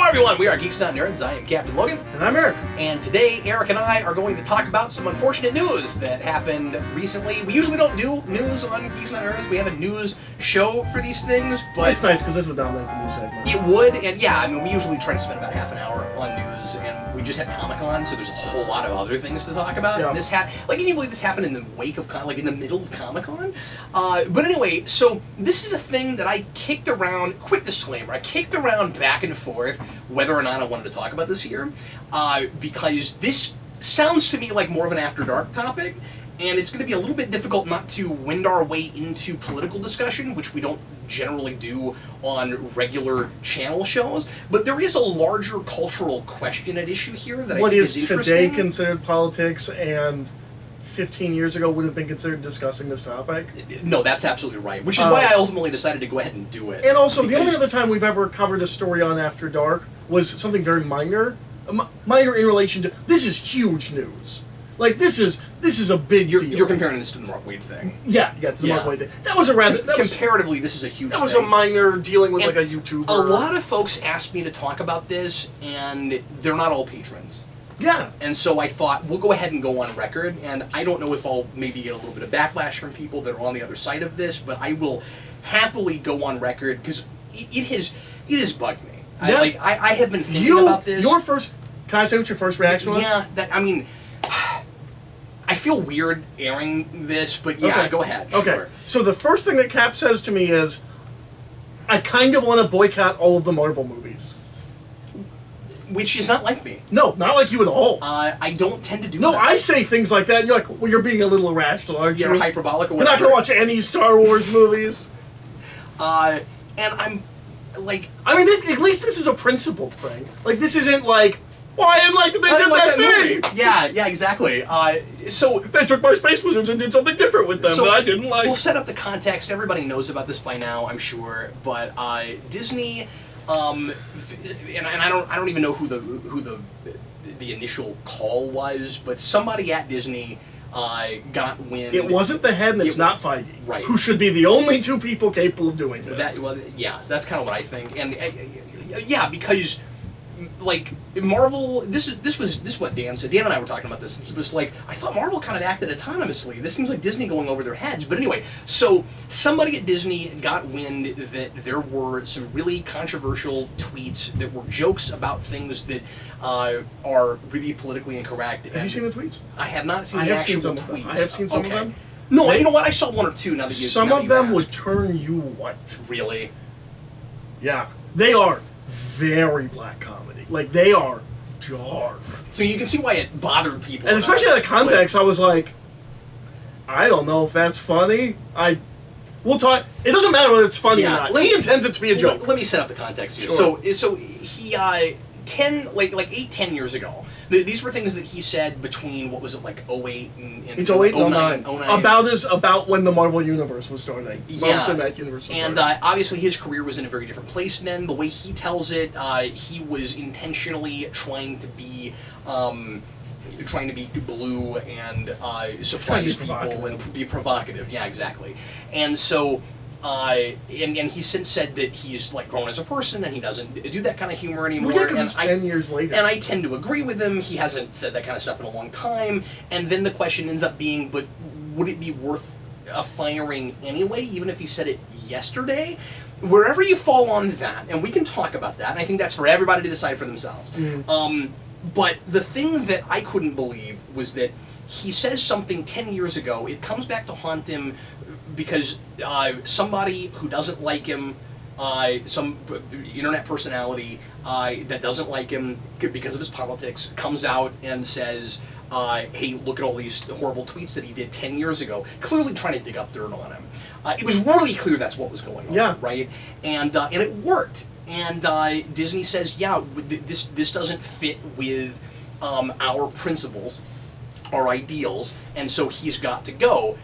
Hello everyone, we are Geeks Not Nerds. I am Captain Logan. And I'm Eric. And today, Eric and I are going to talk about some unfortunate news that happened recently. We usually don't do news on Geeks Not Nerds. We have a news show for these things, but... It's nice because this would dominate the news segment. It would, and yeah, I mean, we usually try to spend about half an hour on news, and we just had Comic-Con, so there's a whole lot of other things to talk about. Yeah. And this can you believe this happened in the wake of, like in the middle of Comic-Con? But anyway, so this is a thing that I kicked around, quick disclaimer, I kicked around back and forth whether or not I wanted to talk about this here, because this sounds to me like more of an After Dark topic, and it's going to be a little bit difficult not to wend our way into political discussion, which we don't generally do on regular channel shows, but there is a larger cultural question at issue here that I think is interesting. What is today considered politics and 15 years ago would have been considered discussing this topic? No, that's absolutely right, which is why I ultimately decided to go ahead and do it. And also, the only other time we've ever covered a story on After Dark was something very minor. Minor in relation to... This is huge news. Like, this is a big deal. You're comparing this to the Mark Waid thing. Yeah, to the Mark Waid thing. That was a rather... Comparatively, this is a huge thing. That was a minor dealing with, like, a YouTuber. A lot of folks asked me to talk about this, and they're not all patrons. Yeah. And so I thought, we'll go ahead and go on record, and I don't know if I'll maybe get a little bit of backlash from people that are on the other side of this, but I will happily go on record, because it has bugged me. Yeah. I have been thinking about this. Can I say what your first reaction was? Yeah, I feel weird airing this, but yeah, okay. Go ahead. Okay. Sure. So the first thing that Cap says to me is, I kind of want to boycott all of the Marvel movies. Which is not like me. No, not like you at all. I don't tend to do that. No, I say things like that, and you're like, well, you're being a little irrational, aren't you? You're hyperbolic or You're whatever. not going to watch any Star Wars movies. And I'm, like... I mean, at least this is a principled thing. Like, this isn't like, well, I didn't like that they did that thing! Yeah, exactly. So... They took my Space Wizards and did something different with them that I didn't like. We'll set up the context. Everybody knows about this by now, I'm sure. But Disney... and I don't even know who the initial call was, but somebody at Disney got wind. It wasn't the head, and it's not Feige, right? Who should be the only two people capable of doing this? That's kind of what I think, and yeah, because like Marvel, this is what Dan said. Dan and I were talking about this, and he was like, I thought Marvel kind of acted autonomously. This seems like Disney going over their heads. But anyway, so somebody at Disney got wind that there were some really controversial tweets that were jokes about things that are really politically incorrect. Have you seen the tweets? I have not seen the actual tweets. I have seen some of them. No, you know what? I saw one or two. Now that some of them would turn you white. Really? Yeah, they are very black comedy. Like, they are dark. So you can see why it bothered people. And especially in the context, I was like, I don't know if that's funny. We'll talk. It doesn't matter whether it's funny or not. He intends it to be a joke. Let me set up the context here. Sure. So he 10 years ago. These were things that he said between, what was it, like 08 and it's 08 and 09. About when the Marvel Universe was starting. Yeah. Marvel Cinematic Universe was starting. And obviously his career was in a very different place then. The way he tells it, he was intentionally trying to be blue and surprise people and be provocative. Yeah, exactly. And so... and he's since said that he's like grown as a person and he doesn't do that kind of humor anymore. Well, yeah, because it's 10 years later. And I tend to agree with him. He hasn't said that kind of stuff in a long time. And then the question ends up being, but would it be worth a firing anyway, even if he said it yesterday? Wherever you fall on that, and we can talk about that, and I think that's for everybody to decide for themselves. Mm. But the thing that I couldn't believe was that he says something 10 years ago, it comes back to haunt him because somebody who doesn't like him, some internet personality that doesn't like him because of his politics, comes out and says, hey, look at all these horrible tweets that he did 10 years ago, clearly trying to dig up dirt on him. It was really clear that's what was going on, right? And it worked. And Disney says, yeah, this doesn't fit with our principles, our ideals, and so he's got to go.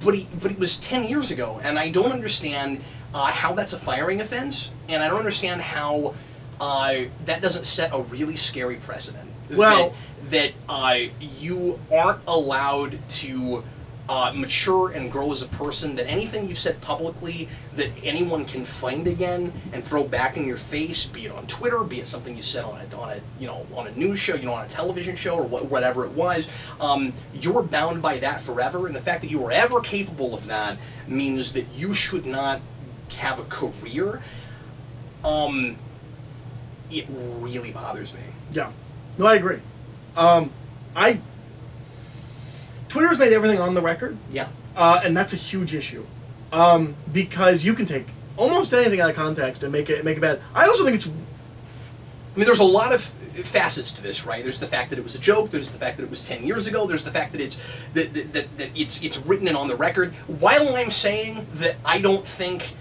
But it was 10 years ago, and I don't understand how that's a firing offense, and I don't understand how that doesn't set a really scary precedent. Well, that you aren't allowed to mature and grow as a person, that anything you've said publicly that anyone can find again and throw back in your face, be it on Twitter, be it something you said on a news show, on a television show, or whatever it was, you're bound by that forever. And the fact that you are ever capable of that means that you should not have a career. It really bothers me. Yeah, no, I agree. Twitter's made everything on the record. Yeah. And that's a huge issue. Because you can take almost anything out of context and make it bad. I also think it's... I mean, there's a lot of facets to this, right? There's the fact that it was a joke. There's the fact that it was 10 years ago. There's the fact that it's written and on the record. While I'm saying that I don't think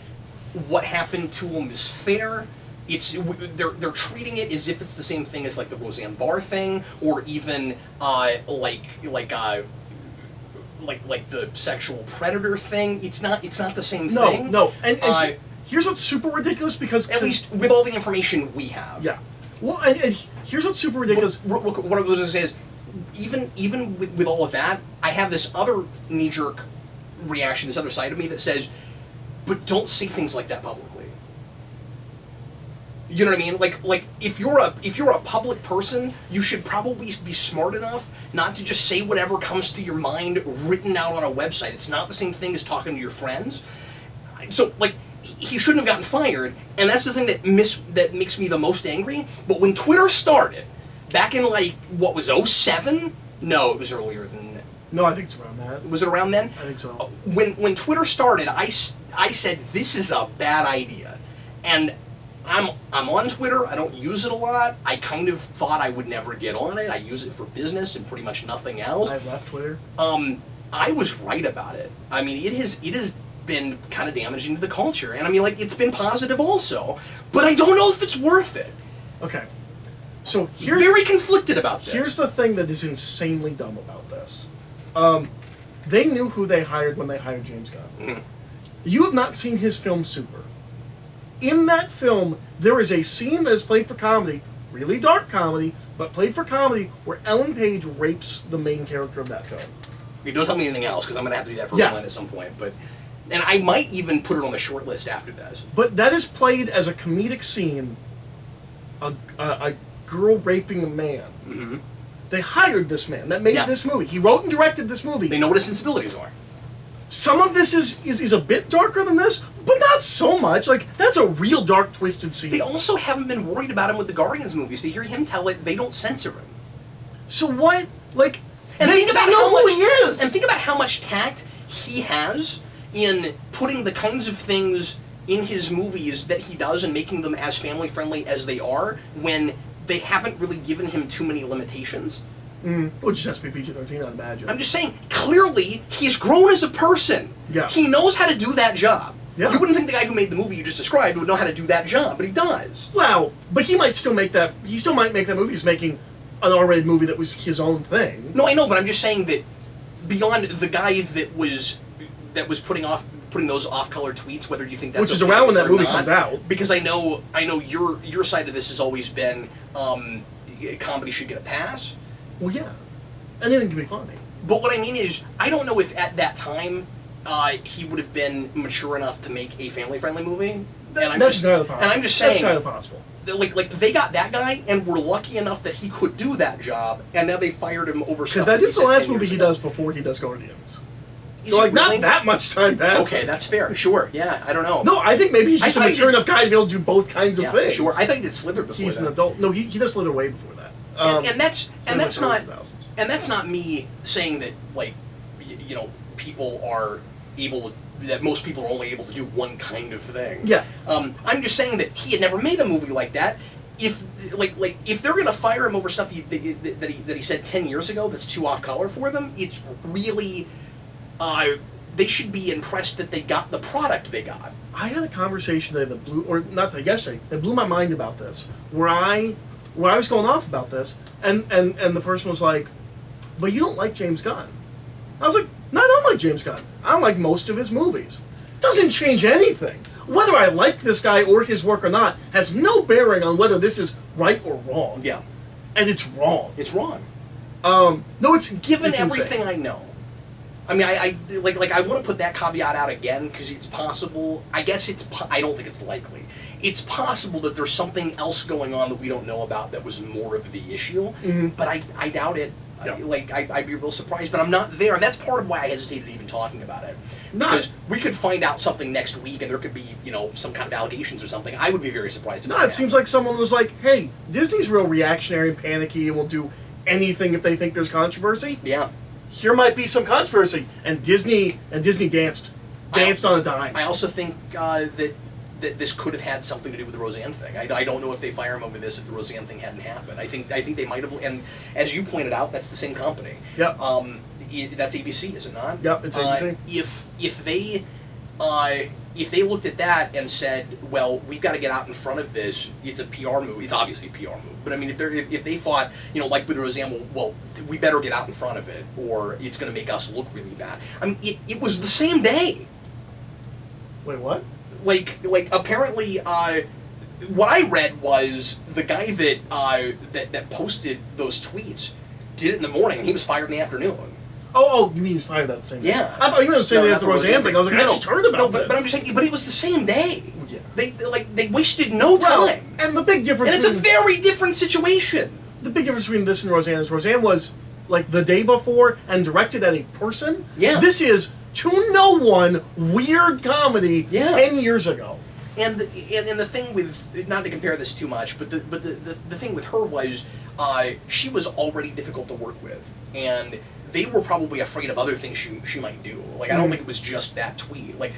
what happened to him is fair, they're treating it as if it's the same thing as like the Roseanne Barr thing, or even like the sexual predator thing. It's not the same thing. No. And here's what's super ridiculous, because at least with all the information we have. Yeah. Well, and here's what's super ridiculous. What I was going to say is, even with all of that, I have this other knee-jerk reaction, this other side of me that says, but don't say things like that publicly. You know what I mean? Like if you're a public person, you should probably be smart enough not to just say whatever comes to your mind written out on a website. It's not the same thing as talking to your friends. So like, he shouldn't have gotten fired, and that's the thing that makes me the most angry. But when Twitter started, back in like what was 2007? No, it was earlier than that. No, I think it's around that. Was it around then? I think so. When Twitter started, I said this is a bad idea, and I'm on Twitter. I don't use it a lot. I kind of thought I would never get on it. I use it for business and pretty much nothing else. I've left Twitter. I was right about it. I mean, it has been kind of damaging to the culture, and I mean, like, it's been positive also, but I don't know if it's worth it. Okay, so here's very conflicted about this. Here's the thing that is insanely dumb about this. They knew who they hired when they hired James Gunn. Mm-hmm. You have not seen his film Super. In that film, there is a scene that is played for comedy, really dark comedy, but played for comedy, where Ellen Page rapes the main character of that film. You don't tell me anything else, because I'm going to have to do that for Berlin at some point. And I might even put it on the short list after this. But that is played as a comedic scene, a girl raping a man. Mm-hmm. They hired this man that made this movie. He wrote and directed this movie. They know what his sensibilities are. Some of this is a bit darker than this, but not so much. Like, that's a real dark, twisted scene. They also haven't been worried about him with the Guardians movies. To hear him tell it, they don't censor him. So what? Like, and they know who he is. And think about how much tact he has in putting the kinds of things in his movies that he does and making them as family-friendly as they are, when they haven't really given him too many limitations. Which just has to be PG-13, I'd imagine. I'm just saying, clearly, he's grown as a person. Yeah. He knows how to do that job. Yeah. You wouldn't think the guy who made the movie you just described would know how to do that job, but he does. Well, but he might still make that. He still might make that movie. He's making an R-rated movie that was his own thing. No, I know, but I'm just saying that beyond the guy that was putting those off-color tweets, whether you think that's which is okay around when that movie not, comes out, because I know your side of this has always been comedy should get a pass. Well, yeah, anything can be funny. But what I mean is, I don't know if at that time he would have been mature enough to make a family-friendly movie. That's entirely possible. And I'm just saying, that's entirely possible. Like they got that guy and were lucky enough that he could do that job, and now they fired him over. Because that is the last movie he does before he does Guardians. So like, really? not that much time passes. Okay, that's fair. Sure. Yeah, I don't know. No, I think maybe he's just a mature enough guy to be able to do both kinds of things. Sure. I thought he did Slither before. He's an adult. No, he does Slither way before that. And that's not me saying that, like, people are able to, that most people are only able to do one kind of thing. Yeah. I'm just saying that he had never made a movie like that. If they're gonna fire him over stuff that he said 10 years ago that's too off color for them, it's really they should be impressed that they got the product they got. I had a conversation today that yesterday that blew my mind about this, where I was going off about this, and the person was like, "But you don't like James Gunn." I was like, "No, I don't like James Gunn. I don't like most of his movies. Doesn't change anything. Whether I like this guy or his work or not has no bearing on whether this is right or wrong." Yeah. And it's wrong. It's wrong. No, it's given it's everything insane. I know. I mean, I want to put that caveat out again because it's possible. I guess I don't think it's likely. It's possible that there's something else going on that we don't know about that was more of the issue, but I doubt it. Yeah. I'd be real surprised, but I'm not there, and that's part of why I hesitated even talking about it. Because we could find out something next week, and there could be, some kind of allegations or something. I would be very surprised. No, it seems like someone was like, "Hey, Disney's real reactionary and panicky, and will do anything if they think there's controversy. Yeah, here might be some controversy," and Disney danced on a dime. I also think that this could have had something to do with the Roseanne thing. I don't know if they fire him over this if the Roseanne thing hadn't happened. I think they might have, and as you pointed out, that's the same company. Yep. That's ABC, is it not? Yep, it's ABC. If they looked at that and said, well, we've got to get out in front of this, it's a PR move. It's obviously a PR move. But I mean, if they thought, like with Roseanne, well, we better get out in front of it, or it's going to make us look really bad. I mean, it was the same day. Wait, what? Like apparently, what I read was the guy that posted those tweets did it in the morning, and he was fired in the afternoon. Oh, you mean he was fired that same day? Yeah. I thought you were the same day as the Roseanne thing. I was like, I just heard about this. But I'm just saying, but it was the same day. Yeah. They wasted no time. Well, and the big difference. And it's a very different situation. The big difference between this and Roseanne is Roseanne was like the day before and directed at a person. Yeah. This is to no one weird comedy 10 years ago. And the thing with, not to compare this too much, but the thing with her was she was already difficult to work with, and they were probably afraid of other things she might do. Like I don't think it was just that tweet. Like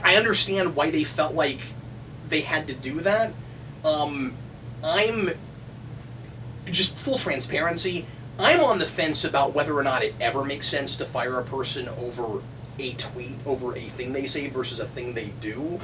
I understand why they felt like they had to do that. I'm just full transparency. I'm on the fence about whether or not it ever makes sense to fire a person over a tweet, over a thing they say versus a thing they do.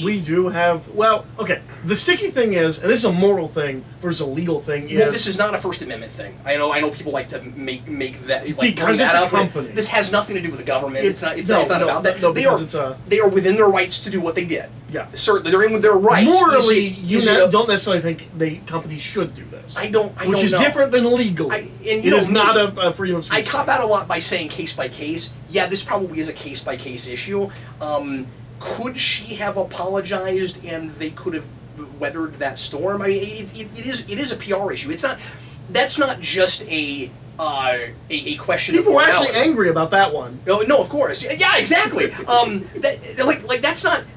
We do have, well, okay, the sticky thing is, and this is a moral thing versus a legal thing, is... Well, this is not a First Amendment thing. I know people like to make that... Like, because it's a company. This has nothing to do with the government. It's not about that. No, they are within their rights to do what they did. Yeah. Certainly, they're in their rights. Morally, you don't necessarily think companies should do this. I don't Which is different than legal. It is not a freedom of speech. I cop out a lot by saying case by case. Yeah, this probably is a case by case issue. Could she have apologized and they could have weathered that storm? I mean, it is a PR issue. It's not. That's not just a question. People of were actually angry about that one. No, of course. Yeah, exactly.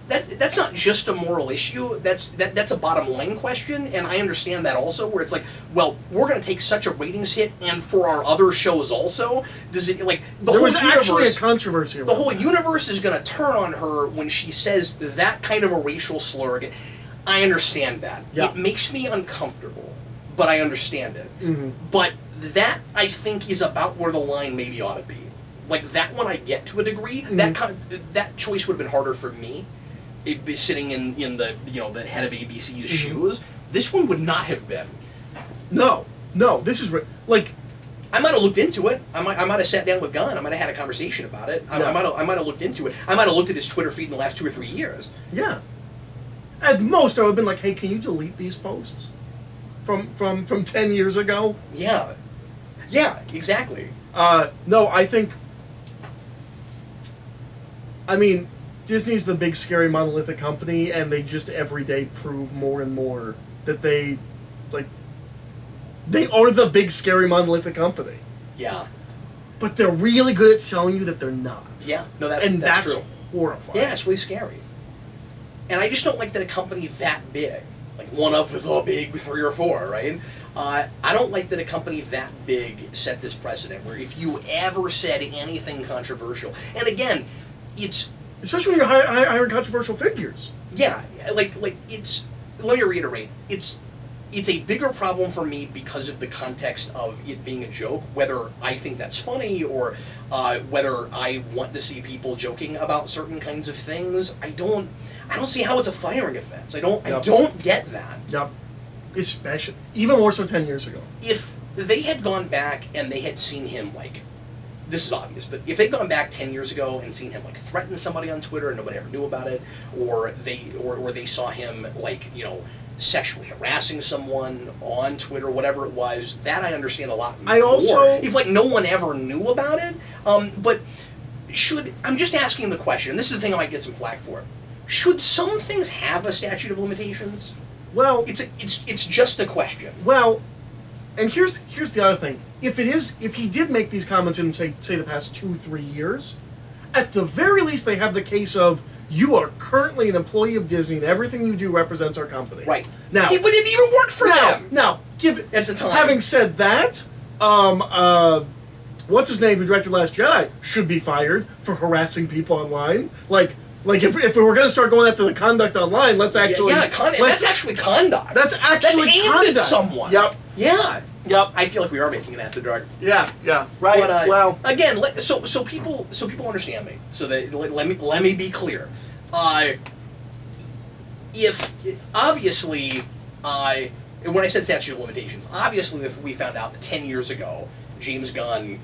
That's not just a moral issue. That's a bottom line question, and I understand that also. Where it's like, well, we're going to take such a ratings hit, and for our other shows also, does it like the there whole was universe, actually a controversy. The whole universe is going to turn on her when she says that kind of a racial slur again. I understand that. Yeah. It makes me uncomfortable, but I understand it. Mm-hmm. But that, I think, is about where the line maybe ought to be. Like, that one I get to a degree. Mm-hmm. That choice would have been harder for me, sitting in the the head of ABC's shoes. This one would not have been. No, this is like... I might have looked into it. I might have sat down with Gunn. I might have had a conversation about it. I might have looked into it. I might have looked at his Twitter feed in the last 2 or 3 years. Yeah. At most, I would have been like, hey, can you delete these posts from 10 years ago? Yeah. Yeah, exactly. No, I think... I mean, Disney's the big, scary, monolithic company, and they just every day prove more and more that they are the big, scary, monolithic company. Yeah. But they're really good at selling you that they're not. Yeah. No, that's true. Horrifying. Yeah, it's really scary. And I just don't like that a company that big, like one of the big 3 or 4, right? I don't like that a company that big set this precedent where if you ever said anything controversial, and again, it's... Especially when you're hiring controversial figures. Yeah, like it's... Let me reiterate. It's a bigger problem for me because of the context of it being a joke, whether I think that's funny or whether I want to see people joking about certain kinds of things. I don't see how it's a firing offense. I don't get that. Yep. Especially, even more so 10 years ago. If they had gone back and they had seen him, like, this is obvious, but if they'd gone back 10 years ago and seen him, like, threaten somebody on Twitter and nobody ever knew about it, or they saw him, like, sexually harassing someone on Twitter, whatever it was, that I understand a lot more. I also... If, like, no one ever knew about it, but I'm just asking the question, this is the thing I might get some flack for. Should some things have a statute of limitations? Well... It's just a question. Well, and here's the other thing. If he did make these comments in, say the past 2-3 years, at the very least they have the case of, you are currently an employee of Disney and everything you do represents our company. Right. Now, but it didn't even work for them. Now, at the time. Having said that, what's his name who directed Last Jedi should be fired for harassing people online. Like if we were going to start going after the conduct online, let's actually... that's actually conduct. That's actually aimed conduct. At someone. Yep. Yeah. Yep. I feel like we are making it after dark. Yeah. Right. But, well, again, so people understand me. So that let me be clear. If obviously, when I said statute of limitations, obviously, if we found out that 10 years ago James Gunn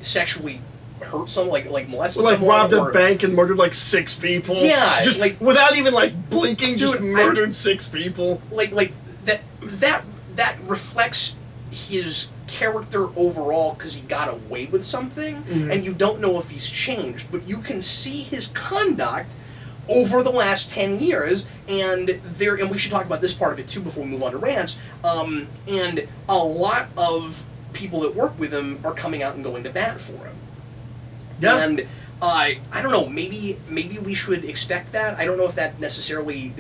sexually hurt someone, molested someone, robbed a bank and murdered 6 people. Yeah, just without even blinking, just murdered 6 people. That reflects his character overall because he got away with something, and you don't know if he's changed, but you can see his conduct over the last 10 years, and we should talk about this part of it too before we move on to rants, and a lot of people that work with him are coming out and going to bat for him. Yeah. And I don't know, maybe we should expect that. I don't know if that necessarily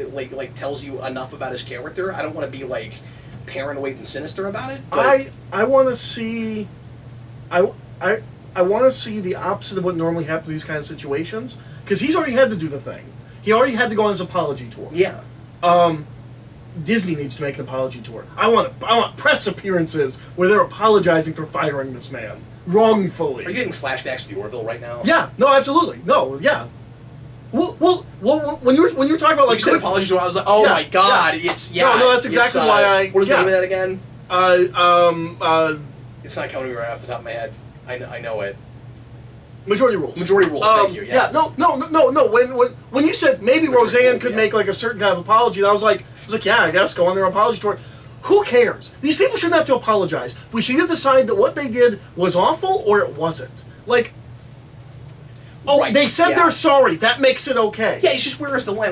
tells you enough about his character. I don't want to be paranoid and sinister about it. But I want to see I want to see the opposite of what normally happens in these kind of situations, because he's already had to do the thing. He already had to go on his apology tour. Yeah. Disney needs to make an apology tour. I want press appearances where they're apologizing for firing this man wrongfully. Are you getting flashbacks to the Orville right now? Yeah. No, absolutely. No. Yeah. Well, when you were talking about you said apology tour, I was like, oh my god, it's No, that's exactly why I. What is the name of that again? It's not coming to me right off the top of my head. I know it. Majority Rules. Majority Rules. Thank you. Yeah. No. When you said maybe Roseanne could make a certain kind of apology, and I was like, yeah, I guess go on their apology tour. Who cares? These people shouldn't have to apologize. We should either decide that what they did was awful or it wasn't. Right, they said they're sorry. That makes it okay. Yeah, it's just where is the line?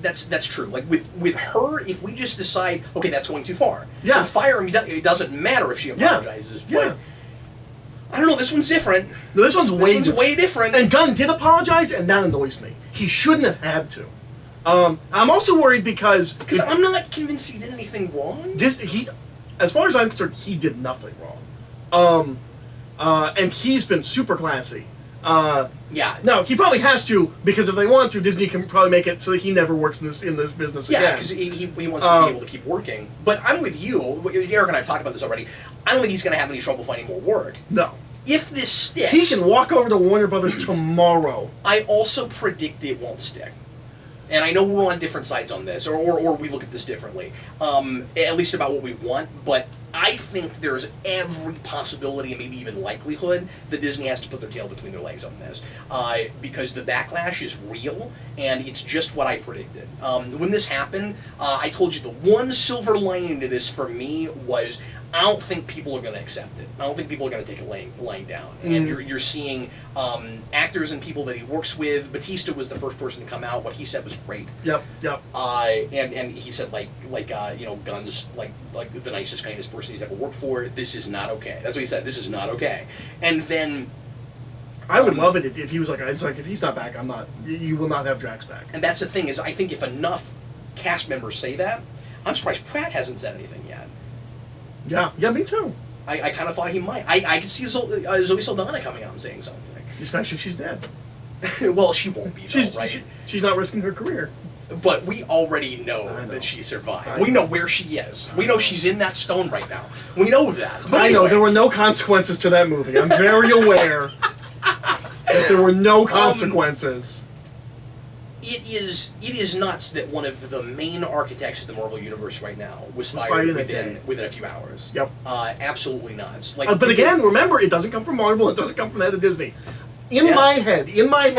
That's true. With her, if we just decide, okay, that's going too far. Yeah. And fire him. It doesn't matter if she apologizes. Yeah. But I don't know. This one's different. No, this one's way different. And Gunn did apologize, and that annoys me. He shouldn't have had to. I'm also worried because I'm not convinced he did anything wrong. As far as I'm concerned, he did nothing wrong. And he's been super classy. Yeah. No, he probably has to, because if they want to, Disney can probably make it so that he never works in this business again. Yeah, because he wants to be able to keep working. But I'm with you. Eric and I have talked about this already. I don't think he's going to have any trouble finding more work. No. If this sticks... He can walk over to Warner Brothers tomorrow. I also predict it won't stick. And I know we're on different sides on this, or we look at this differently, at least about what we want, but I think there's every possibility and maybe even likelihood that Disney has to put their tail between their legs on this, because the backlash is real, and it's just what I predicted. When this happened, I told you the one silver lining to this for me was I don't think people are going to accept it. I don't think people are going to take it lying down. And you're seeing actors and people that he works with. Batista was the first person to come out. What he said was great. Yep. And he said Gunn's the nicest, kindest person he's ever worked for. This is not okay. That's what he said. This is not okay. And then I would love it if he was if he's not back, I'm not. You will not have Drax back. And that's the thing is, I think if enough cast members say that, I'm surprised Pratt hasn't said anything yet. Yeah, me too. I kind of thought he might. I could see Zoe Saldana coming out and saying something. Especially if she's dead. Well, she won't be, though, right? She's not risking her career. But we already know that she survived. We know where she is. We know she's in that stone right now. We know that. But I know, there were no consequences to that movie. I'm very aware that there were no consequences. It is nuts that one of the main architects of the Marvel Universe right now was fired within a few hours. Yep. Absolutely nuts. But again, remember, it doesn't come from Marvel. It doesn't come from the head of Disney. In my head.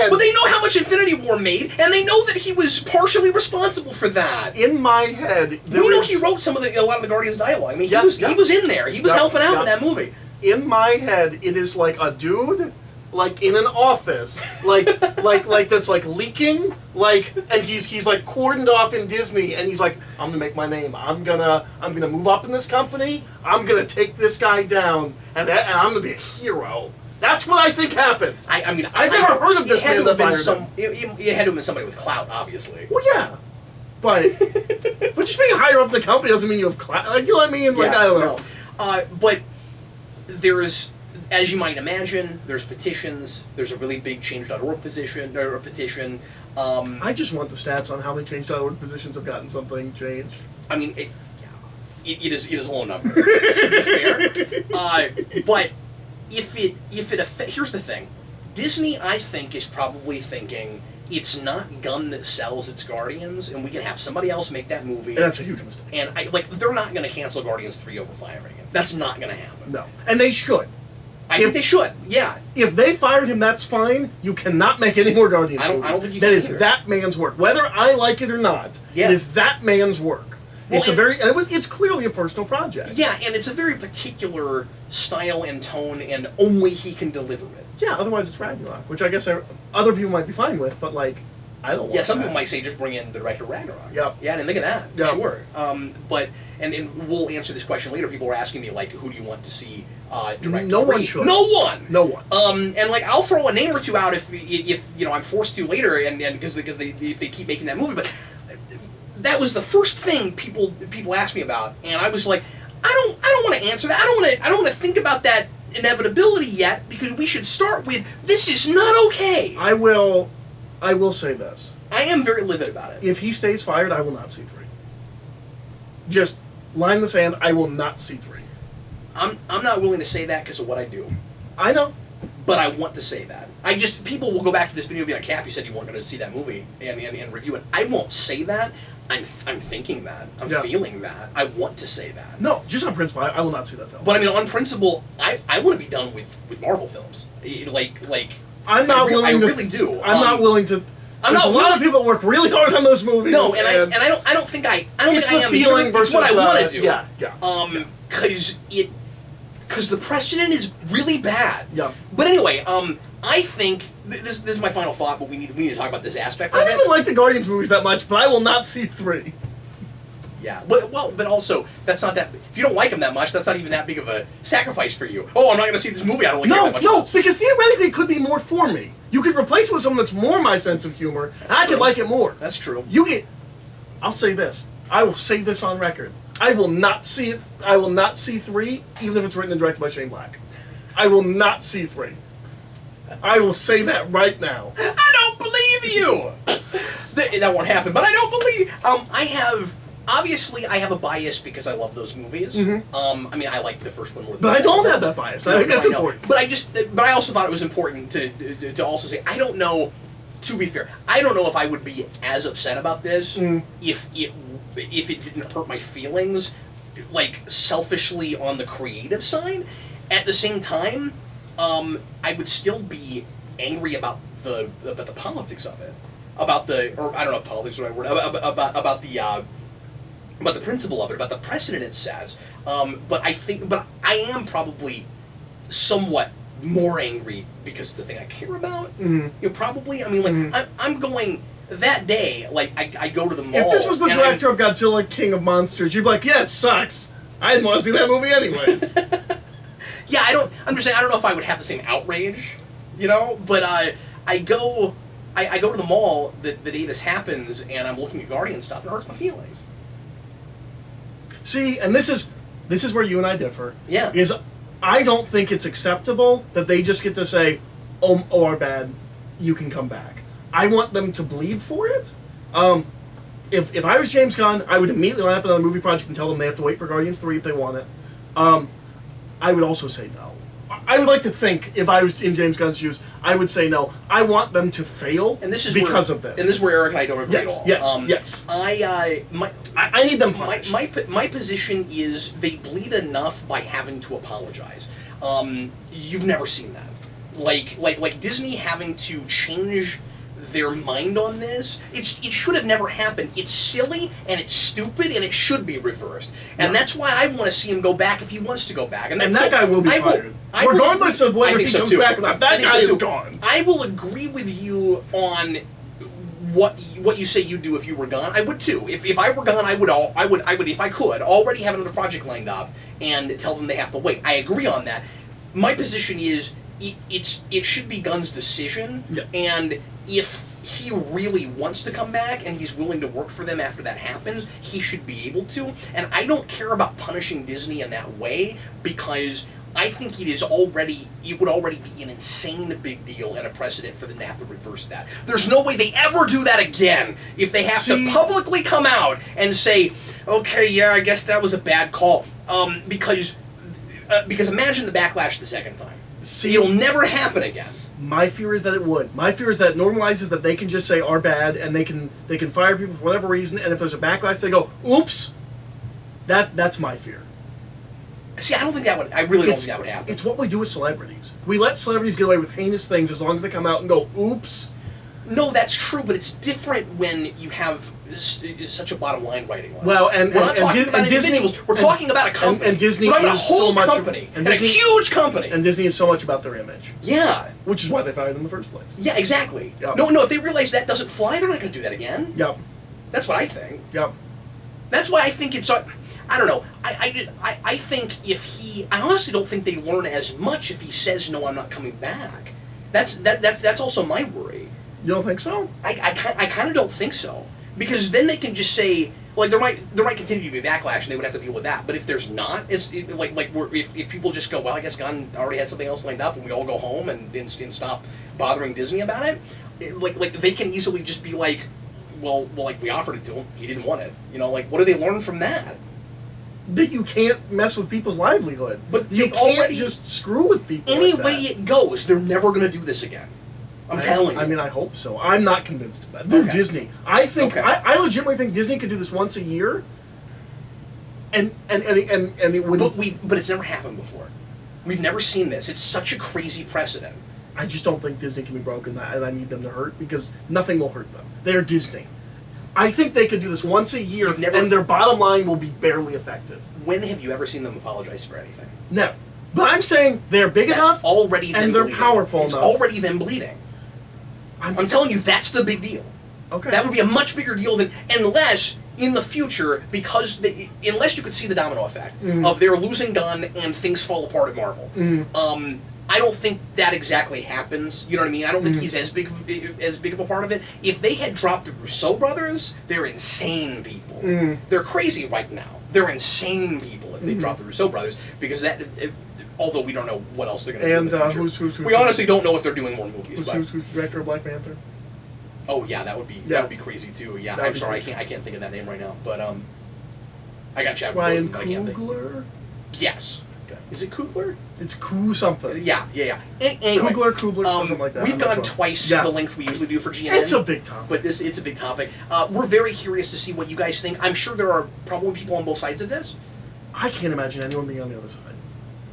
But they know how much Infinity War made, and they know that he was partially responsible for that. In my head, we know he wrote a lot of the Guardians dialogue. I mean, he was in there. He was helping out with that movie. In my head, it is like a dude, like in an office, like that's like leaking, and he's like cordoned off in Disney, and he's like, I'm gonna make my name. I'm gonna move up in this company. I'm gonna take this guy down, and I'm gonna be a hero. That's what I think happened. I mean, I've never heard of this man that fired him. It had to have been somebody with clout, obviously. Well, yeah, but just being higher up in the company doesn't mean you have clout. Like, you know what I mean? Like, I don't know. But there is, as you might imagine, there's petitions. There's a really big Change.org petition. I just want the stats on how many Change.org positions have gotten something changed. I mean, it is a low number. To be fair, but here's the thing, Disney, I think, is probably thinking it's not Gunn that sells its Guardians, and we can have somebody else make that movie. And that's a huge mistake. And they're not going to cancel Guardians 3 over firing him. That's not going to happen. No, and they should. I think they should. Yeah. If they fired him, that's fine. You cannot make any more Guardians movies. I don't think you that can is either. that man's work. Whether I like it or not, it is that man's work. Well, it's clearly a personal project. Yeah, and it's a very particular style and tone, and only he can deliver it. Yeah, otherwise it's Ragnarok, which I guess other people might be fine with, but like, I don't want some people might say just bring in the director of Ragnarok. Yep. Yeah, I didn't think of that. Yep. Sure. But and we'll answer this question later. People are asking me, like, who do you want to see direct? No one should. No one. No one. And like, I'll throw a name or two out if you know I'm forced to later, and because if they keep making that movie, but. That was the first thing people asked me about, and I was like, I don't want to answer that. I don't want to think about that inevitability yet, because we should start with this is not okay. I will say this. I am very livid about it. If he stays fired, I will not see 3. Just line in the sand. I will not see 3. I'm not willing to say that because of what I do. I know. But I want to say that. People will go back to this video and be like, Cap, you said you weren't going to see that movie and review it. I won't say that. I'm thinking that. I'm feeling that. I want to say that. No, just on principle, I will not see that film. But I mean, on principle, I want to be done with Marvel films. I'm not willing I to. really do. I'm not willing to. There's a lot of people that work really hard on those movies. No, and I don't think I am. It's what I want to do. Yeah. Because the precedent is really bad. Yeah. But anyway, I think this is my final thought, but we need to talk about this aspect. I don't even like the Guardians movies that much, but I will not see 3. Yeah, but also that's not that. If you don't like them that much, that's not even that big of a sacrifice for you. Oh, I'm not going to see this movie. I don't like it that much. No, because theoretically it could be more for me. You could replace it with someone that's more my sense of humor, and I could like it more. That's true. I'll say this. I will say this on record. I will not see it. I will not see 3, even if it's written and directed by Shane Black. I will not see 3. I will say that right now. I don't believe you. That won't happen. But I don't believe. I have a bias because I love those movies. Mm-hmm. I mean, I like the first one more. But I don't have that bias. I think that's important. But I also thought it was important to also say I don't know. To be fair, I don't know if I would be as upset about this if it didn't hurt my feelings, like selfishly on the creative side. At the same time, I would still be angry about the politics of it, or I don't know if politics is the right word, about the principle of it, about the precedent it sets. But I am probably somewhat more angry because it's the thing I care about. Mm-hmm. You know, probably. I mean, like I'm going that day. Like I go to the mall. If this was the director of Godzilla, King of Monsters, you'd be like, yeah, it sucks. I didn't want to see that movie anyways. Yeah, I'm just saying I don't know if I would have the same outrage, you know. But I go to the mall the day this happens, and I'm looking at Guardian stuff, and it hurts my feelings. See, and this is where you and I differ. Yeah. Is I don't think it's acceptable that they just get to say, oh, our bad, you can come back. I want them to bleed for it. If I was James Gunn, I would immediately line up another movie project and tell them they have to wait for Guardians 3 if they want it. I would also say no. I would like to think, if I was in James Gunn's shoes, I would say no. I want them to fail because of this. And this is where Eric and I don't agree at all. Yes. I need them punished. My position is they bleed enough by having to apologize. You've never seen that. like Disney having to change their mind on this, it should have never happened. It's silly and it's stupid and it should be reversed. And that's why I want to see him go back if he wants to go back. And that guy will be fired. Regardless of whether he comes back or not, that guy is gone. I will agree with you on what you say you'd do if you were Gunn. I would too. If I were Gunn, I would if I could already have another project lined up and tell them they have to wait. I agree on that. My position is it should be Gunn's decision, and if he really wants to come back and he's willing to work for them after that happens, he should be able to. And I don't care about punishing Disney in that way, because I think it would already be an insane big deal and a precedent for them to have to reverse that. There's no way they ever do that again if they have to publicly come out and say, okay, yeah, I guess that was a bad call. Because imagine the backlash the second time. It'll never happen again. My fear is that it would. My fear is that it normalizes that they can just say are bad and they can fire people for whatever reason, and if there's a backlash they go, oops. That's my fear. See, I really don't think that would happen. It's what we do with celebrities. We let celebrities get away with heinous things as long as they come out and go, oops. No, that's true, but it's different when you have such a bottom line writing line. Well, we're not talking about individuals. We're talking about a company. And Disney we're talking about is a whole so much company, and a huge company. And Disney is so much about their image. Yeah. Which is why they fired them in the first place. Yeah, exactly. Yep. No, if they realize that doesn't fly, they're not going to do that again. Yep. That's what I think. Yep. That's why I think it's... I don't know. I think I honestly don't think they learn as much if he says, no, I'm not coming back. That's also my worry. You don't think so? I kind of don't think so, because then they can just say, like, there might continue to be backlash and they would have to deal with that. But if there's not, if people just go, well, I guess Gunn already has something else lined up and we all go home and stop bothering Disney about it, like they can easily just be like, well, like we offered it to him, he didn't want it. Like what do they learn from that? That you can't mess with people's livelihood. But you can't just screw with people. Any way it goes, they're never going to do this again. I'm telling you. I mean, I hope so. I'm not convinced of that. They're Disney. I think I legitimately think Disney could do this once a year, and it would. But it's never happened before. We've never seen this. It's such a crazy precedent. I just don't think Disney can be broken, and I need them to hurt, because nothing will hurt them. They're Disney. I think they could do this once a year, and their bottom line will be barely affected. When have you ever seen them apologize for anything? No. But I'm saying they're big enough, and they're powerful enough. It's already them bleeding. I'm telling you, that's the big deal. Okay. That would be a much bigger deal than, unless in the future, unless you could see the domino effect of their losing Gunn and things fall apart at Marvel. I don't think that exactly happens. You know what I mean? I don't think he's as big of a part of it. If they had dropped the Russo brothers, they're insane people. They're crazy right now. They're insane people if they drop the Russo brothers, because although we don't know what else they're going to do in the future. Who's we honestly don't know if they're doing more movies. Who's the director of Black Panther? Oh yeah, that would be crazy too. Yeah, I'm sorry, I can't think of that name right now. But I got chat. Ryan Coogler? Yes. Okay. Is it Coogler? It's Coo something. Yeah. Anyway, Coogler, something like that. We've gone twice the length we usually do for GNN. It's a big topic. But it's a big topic. We're very curious to see what you guys think. I'm sure there are probably people on both sides of this. I can't imagine anyone being on the other side.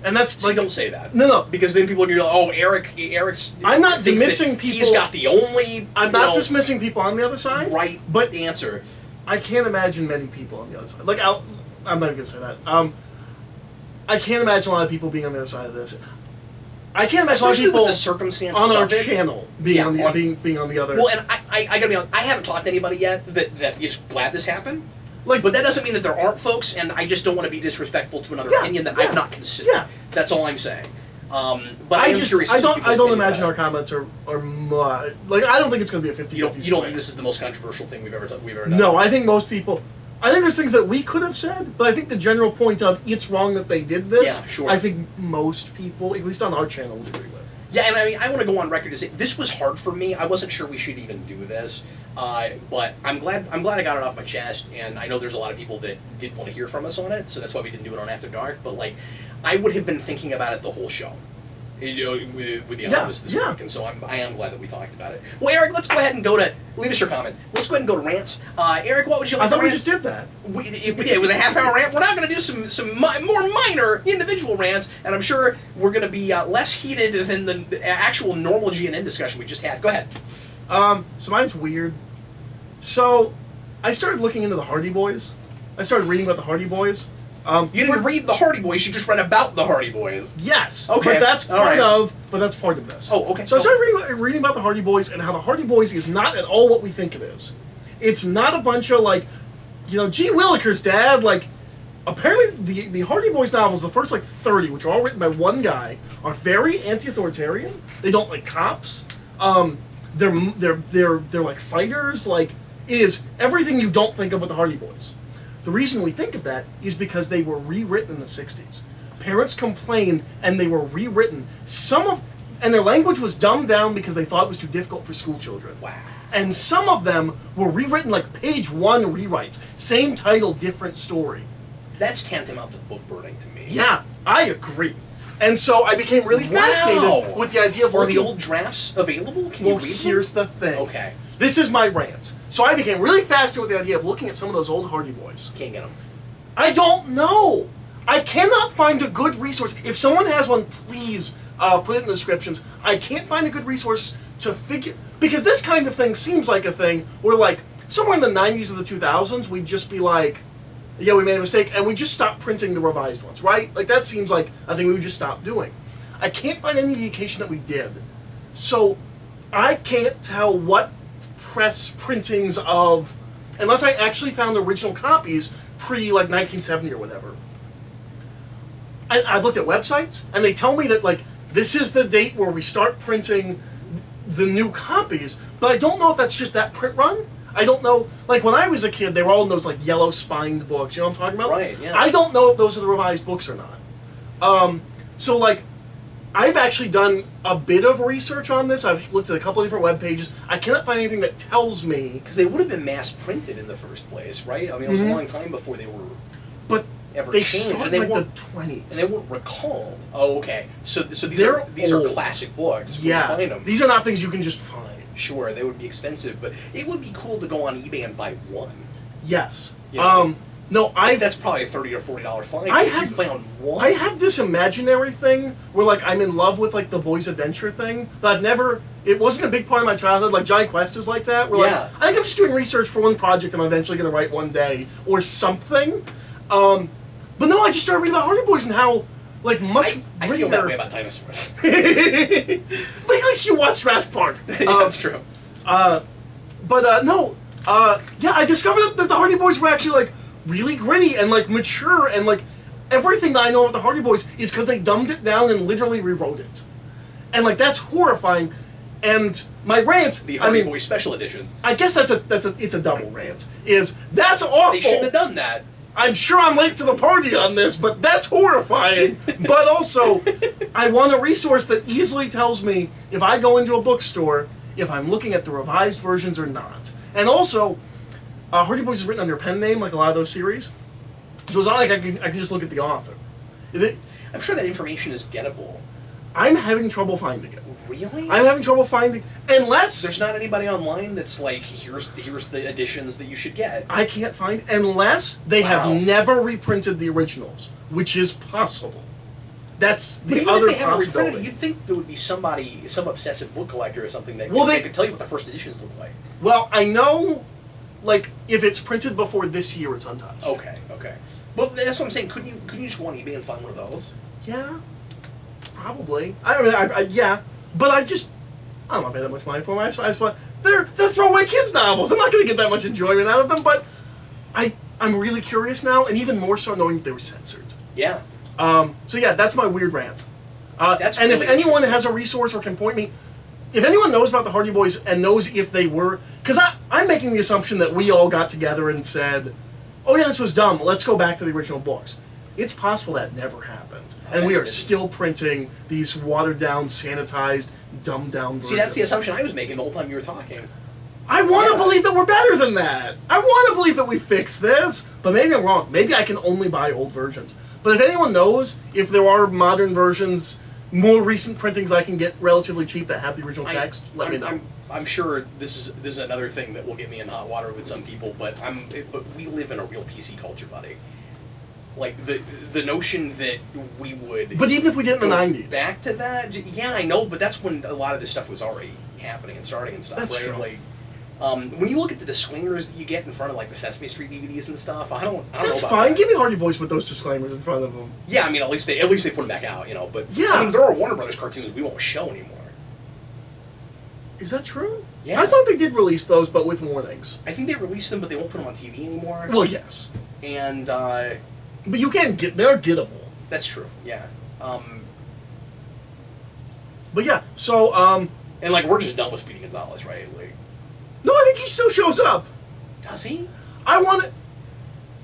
And that's like, don't say that. No. Because then people are going to go, oh, Eric's... I'm not dismissing people... He's got the only... I'm not dismissing people on the other side. Right but answer. I can't imagine many people on the other side. Like, I'm not even going to say that. I can't imagine a lot of people being on the other side of this. I can't imagine a lot of people with the circumstances on our channel being on the other... Well, and I got to be honest, I haven't talked to anybody yet that is glad this happened. But that doesn't mean that there aren't folks, and I just don't want to be disrespectful to another opinion that I've not considered. Yeah. That's all I'm saying. But I am curious. I don't imagine our comments are like, I don't think it's going to be a 50-50 You don't think this is the most controversial thing we've ever done? No, I think most people... I think there's things that we could have said, but I think the general point of it's wrong that they did this, I think most people, at least on our channel, would agree with. Yeah, and I mean, I want to go on record to say this was hard for me. I wasn't sure we should even do this, but I'm glad I got it off my chest. And I know there's a lot of people that did want to hear from us on it, so that's why we didn't do it on After Dark. But like, I would have been thinking about it the whole show. with the Omnibus this week, and so I am glad that we talked about it. Well, Eric, let's go ahead and leave us your comment. Let's go ahead and go to rants. Eric, what would you like to rant? I thought we just did that. It was a half-hour rant. We're now going to do some more minor individual rants, and I'm sure we're going to be less heated than the actual normal GNN discussion we just had. Go ahead. So mine's weird. So, I started looking into the Hardy Boys. I started reading about the Hardy Boys. You didn't read the Hardy Boys, you just read about the Hardy Boys. Yes. Okay. But that's part of this. Oh, okay. So I started reading about the Hardy Boys and how the Hardy Boys is not at all what we think it is. It's not a bunch of, like, G. Willikers' dad, like, apparently the Hardy Boys novels, the first, 30, which are all written by one guy, are very anti-authoritarian. They don't like cops. They're like fighters. Like, it is everything you don't think of with the Hardy Boys. The reason we think of that is because they were rewritten in the 60s. Parents complained, and they were rewritten. And their language was dumbed down because they thought it was too difficult for school children. Wow. And some of them were rewritten like page 1 rewrites. Same title, different story. That's tantamount to book burning to me. Yeah, I agree. And so I became really fascinated with the idea of... Are the old drafts available? Can you read them? Well, here's the thing. Okay. This is my rant. So I became really fascinated with the idea of looking at some of those old Hardy Boys. Can't get them. I don't know. I cannot find a good resource. If someone has one, please put it in the descriptions. I can't find a good resource to figure... Because this kind of thing seems like a thing where, like, somewhere in the 90s or the 2000s, we'd just be like, yeah, we made a mistake, and we just stopped printing the revised ones, right? Like, that seems like a thing we would just stop doing. I can't find any indication that we did. So, I can't tell what press printings of... Unless I actually found original copies pre, 1970 or whatever. I've looked at websites, and they tell me that, this is the date where we start printing the new copies, but I don't know if that's just that print run. I don't know, when I was a kid, they were all in those, yellow spined books, you know what I'm talking about? Right, yeah. I don't know if those are the revised books or not. So, I've actually done a bit of research on this. I've looked at a couple of different web pages. I cannot find anything that tells me... Because they would have been mass printed in the first place, right? I mean, it was a long time before they were... But ever they changed. started And they the weren't 20s. And they weren't recalled. Oh, okay. So these They're are old. classic books. Yeah. We'll find them. These are not things you can just find. Sure, they would be expensive, but it would be cool to go on eBay and buy one. Yes. Yeah. No, that's probably a $30 or $40 find. You found one. I have this imaginary thing where, I'm in love with, the Boys Adventure thing, but I've never... It wasn't a big part of my childhood. Giant Quest is like that, where, I think I'm just doing research for one project I'm eventually going to write one day, or something. But no, I just started reading about Hardy Boys and how, much I feel that way about dinosaurs. But at least you watch Jurassic Park. That's true. Yeah, I discovered that the Hardy Boys were actually, really gritty and, mature, and, everything that I know of the Hardy Boys is because they dumbed it down and literally rewrote it. And, that's horrifying. And my rant... The Hardy Boys special editions. I guess it's a double rant. That's awful. They shouldn't have done that. I'm sure I'm late to the party on this, but that's horrifying. But also, I want a resource that easily tells me if I go into a bookstore, if I'm looking at the revised versions or not. And also, Hardy Boys is written under a pen name, like a lot of those series. So it's not like I can just look at the author. I'm sure that information is gettable. I'm having trouble finding it. Really? I'm having trouble finding... Unless... There's not anybody online that's here's the editions that you should get. I can't find... Unless they have never reprinted the originals, which is possible. That's the other if they haven't possibility. reprinted it, you'd think there would be somebody, some obsessive book collector or something that they could tell you what the first editions look like. Well, I know, if it's printed before this year, it's untouched. Okay. Well, that's what I'm saying. Couldn't you just go on eBay and find one of those? Yeah, probably. Yeah, but I don't want to pay that much money for them. They're throwaway kids' novels. I'm not going to get that much enjoyment out of them, but I'm really curious now, and even more so knowing that they were censored. Yeah. So yeah, that's my weird rant. That's and really if anyone has a resource or can point me, if anyone knows about the Hardy Boys and knows if they were, because I'm making the assumption that we all got together and said, oh yeah, this was dumb, let's go back to the original books. It's possible that never happened. And we are still printing these watered-down, sanitized, dumbed-down versions. See, that's the assumption I was making the whole time you were talking. I want to believe that we're better than that. I want to believe that we fixed this. But maybe I'm wrong. Maybe I can only buy old versions. But if anyone knows if there are modern versions more recent printings I can get relatively cheap that have the original text, let me know. I'm sure this is another thing that will get me in hot water with some people, but we live in a real PC culture, buddy. Like the notion that we would. But even if we did in the 90s. Back to that, yeah, I know, but that's when a lot of this stuff was already happening and starting and stuff, that's right? True. Like, when you look at the disclaimers that you get in front of like the Sesame Street DVDs and stuff, I don't know about That's fine. that. Give me Hardy Boys with those disclaimers in front of them. Yeah, I mean, at least they put them back out, you know. But yeah, I mean, there are Warner Brothers cartoons we won't show anymore. Is that true? Yeah. I thought they did release those, but with warnings. I think they released them, but they won't put them on TV anymore. Well, yes. And but you can get, they're gettable. That's true. Yeah. But yeah, so and like we're just done with Speedy Gonzalez, right? Like, no, I think he still shows up. Does he? I want it.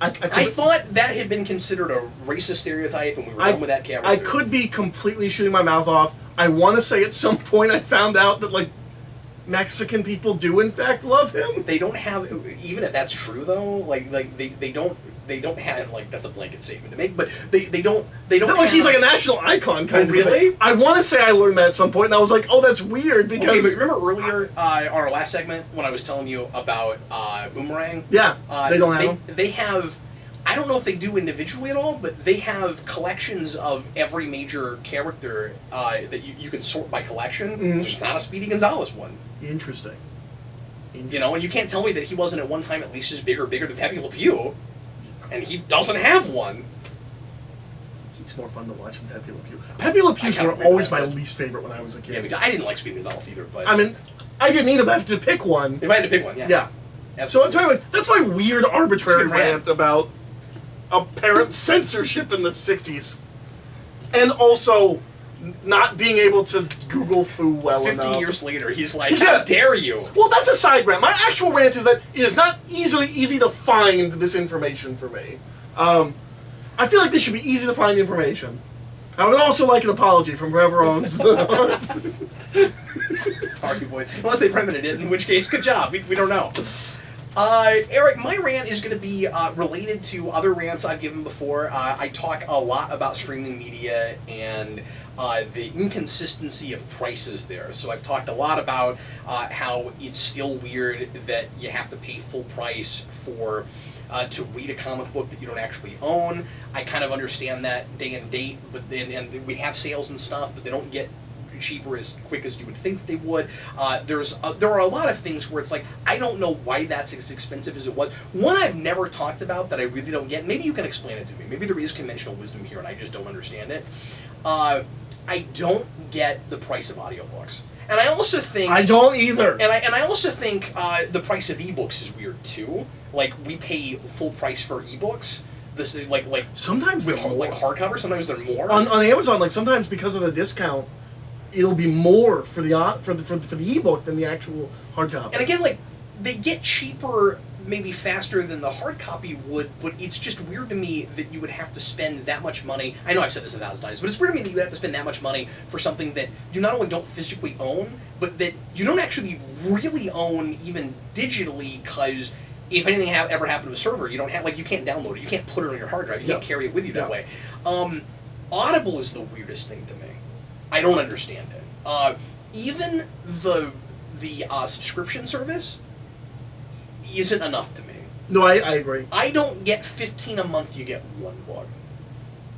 I thought that had been considered a racist stereotype, and we were done with that character. I could be completely shooting my mouth off. I want to say at some point I found out that like Mexican people do in fact love him. They don't have, even if that's true though. Like they don't have, like, that's a blanket statement to make, but they don't like have, he's like a national icon kind of. Really? Thing. I want to say I learned that at some point, and I was like, oh, that's weird because. Okay, but remember earlier on our last segment when I was telling you about Boomerang? Yeah, they don't have them. They have. I don't know if they do individually at all, but they have collections of every major character that you can sort by collection. Mm-hmm. There's not a Speedy Gonzalez one. Interesting. You know, and you can't tell me that he wasn't at one time at least as bigger than Pepe Le Pew, and he doesn't have one. He's more fun to watch than Pepe Le Pew. Pepe Le Pews were always my least favorite when I was a kid. Yeah, because I didn't like Speedy Gonzalez either, but... I mean, I didn't either, but I have to pick one. If I had to pick one, yeah. Yeah. Absolutely. So anyways, that's my weird arbitrary rant about apparent censorship in the 60s. And also not being able to Google foo well 50 enough. years later, he's like, how dare you? Well, that's a side rant. My actual rant is that it is not easy to find this information for me. I feel like this should be easy to find information. I would also like an apology from whoever owns the... Hardy Boys. Unless they permitted it, in which case, good job. We don't know. Eric, my rant is going to be related to other rants I've given before. I talk a lot about streaming media and the inconsistency of prices there. So I've talked a lot about how it's still weird that you have to pay full price for to read a comic book that you don't actually own. I kind of understand that day and date, but then and we have sales and stuff, but they don't get cheaper as quick as you would think they would. There are a lot of things where it's like, I don't know why that's as expensive as it was. One I've never talked about that I really don't get, maybe you can explain it to me. Maybe there is conventional wisdom here and I just don't understand it. I don't get the price of audiobooks. And I also think... I don't either. And I also think the price of ebooks is weird too. Like, we pay full price for ebooks. This like sometimes with like hardcover, sometimes they're more. On Amazon, like sometimes because of the discount, it'll be more for the ebook than the actual hard copy. And again, like, they get cheaper maybe faster than the hard copy would, but it's just weird to me that you would have to spend that much money. I know I've said this 1,000 times, but it's weird to me that you would have to spend that much money for something that you not only don't physically own, but that you don't actually really own even digitally, because if anything ever happened to a server, you don't have, like, you can't download it, you can't put it on your hard drive, you can't carry it with you that way. Audible is the weirdest thing to me. I don't understand it. Even the subscription service isn't enough to me. No, I agree. I don't get 15 a month, you get one book.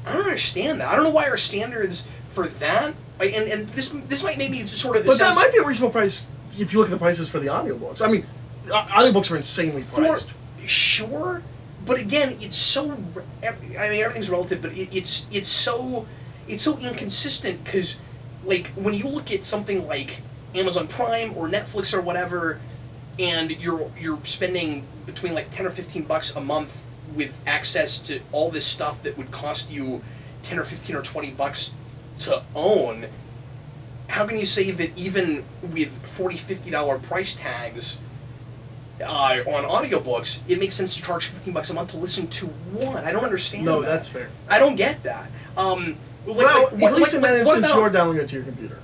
I don't understand that. I don't know why our standards for that, and this might maybe sort of... But that might be a reasonable price if you look at the prices for the audiobooks. I mean, audiobooks are insanely priced. Sure, but again, it's so... I mean, everything's relative, but it's so inconsistent, because, like, when you look at something like Amazon Prime or Netflix or whatever, and you're spending between like $10 or $15 a month with access to all this stuff that would cost you $10 or $15 or $20 to own, how can you say that even with $40, $50 price tags on audiobooks, it makes sense to charge $15 a month to listen to one? I don't understand that. No, that's fair. I don't get that. At least in that instance, you're downloading it to your computer.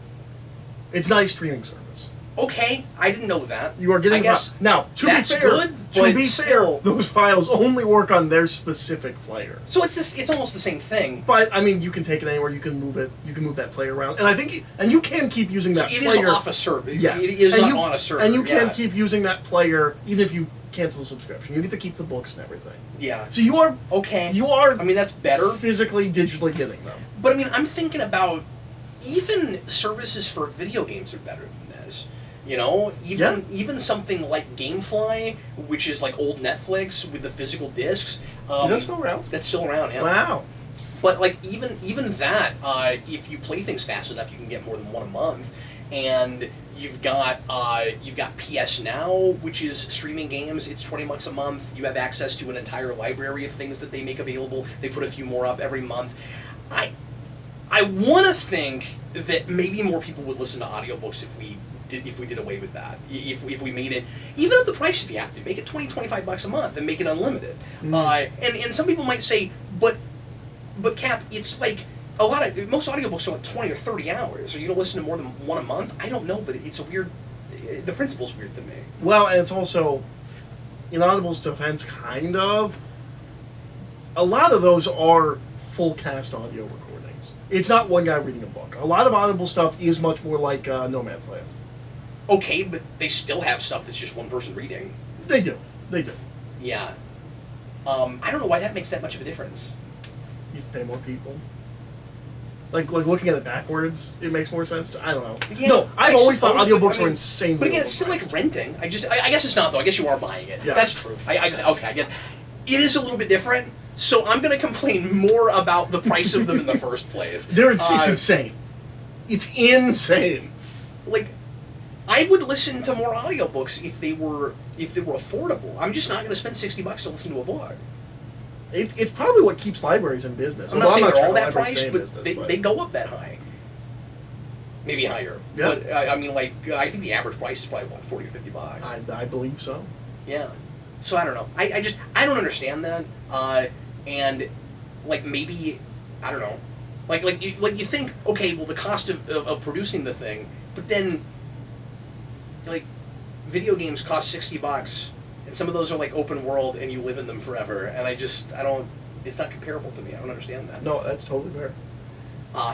It's not a streaming service. Okay, I didn't know that. You are getting I guess now. To that's be fair, good, to but be still. fair, those files only work on their specific player. So it's this. It's almost the same thing. But I mean, you can take it anywhere. You can move it. You can move that player around, and I think, and you can keep using that So it player. is off a server. Yes, It is and not you, on a server. and you can yeah. keep using that player even if you cancel the subscription. You get to keep the books and everything. Yeah. So you are Okay. You are. I mean, that's better. Physically, digitally getting them. But I mean, I'm thinking about even services for video games are better than this. You know, even something like GameFly, which is like old Netflix with the physical discs. Is that still around? That's still around. Yeah. Wow. But like even that, if you play things fast enough, you can get more than one a month. And you've got PS Now, which is streaming games. It's $20 a month. You have access to an entire library of things that they make available. They put a few more up every month. I want to think that maybe more people would listen to audiobooks if we did away with that. If we made it, even at the price if you have to, make it $20-$25 a month and make it unlimited. And some people might say, but Cap, it's like most audiobooks are like 20 or 30 hours. Are you going to listen to more than one a month? I don't know, but it's a weird. The principle's weird to me. Well, and it's also, in Audible's defense, kind of. A lot of those are full cast audio recordings. It's not one guy reading a book. A lot of Audible stuff is much more like No Man's Land. Okay, but they still have stuff that's just one person reading. They do. They do. Yeah. I don't know why that makes that much of a difference. You have to pay more people. Like looking at it backwards, it makes more sense. I don't know. Yeah, no, I've always thought suppose, audiobooks I mean, are insanely. But again, it's still like renting. I guess it's not though. I guess you are buying it. Yeah. That's true. Okay, I get. It is a little bit different. So I'm going to complain more about the price of them in the first place. It's insane. It's insane. Like, I would listen to more audiobooks if they were affordable. I'm just not going to spend $60 to listen to a book. It's probably what keeps libraries in business. I'm not saying they're all that libraries price, stay in but business, they go up that high. Maybe higher. Yeah. But I mean, like, I think the average price is probably, what, $40 or $50? I believe so. Yeah. So I don't know. I don't understand that. And like maybe I don't know. Like you think, okay, well the cost of producing the thing, but then like video games cost $60 and some of those are like open world and you live in them forever, and I don't it's not comparable to me. I don't understand that. No, that's totally fair.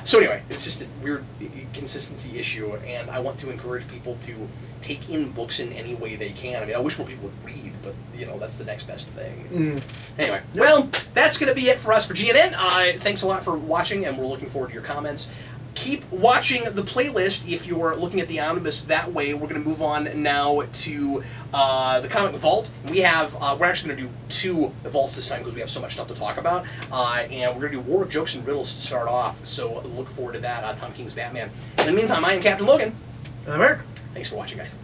So anyway, it's just a weird consistency issue, and I want to encourage people to take in books in any way they can. I mean, I wish more people would read, but that's the next best thing. Anyway, well, that's going to be it for us for GNN. Thanks a lot for watching, and we're looking forward to your comments. Keep watching the playlist if you're looking at the omnibus that way. We're going to move on now to the comic vault. We're actually going to do 2 vaults this time because we have so much stuff to talk about. And we're going to do War of Jokes and Riddles to start off. So look forward to that. Tom King's Batman. In the meantime, I am Captain Logan. And I'm Eric. Thanks for watching, guys.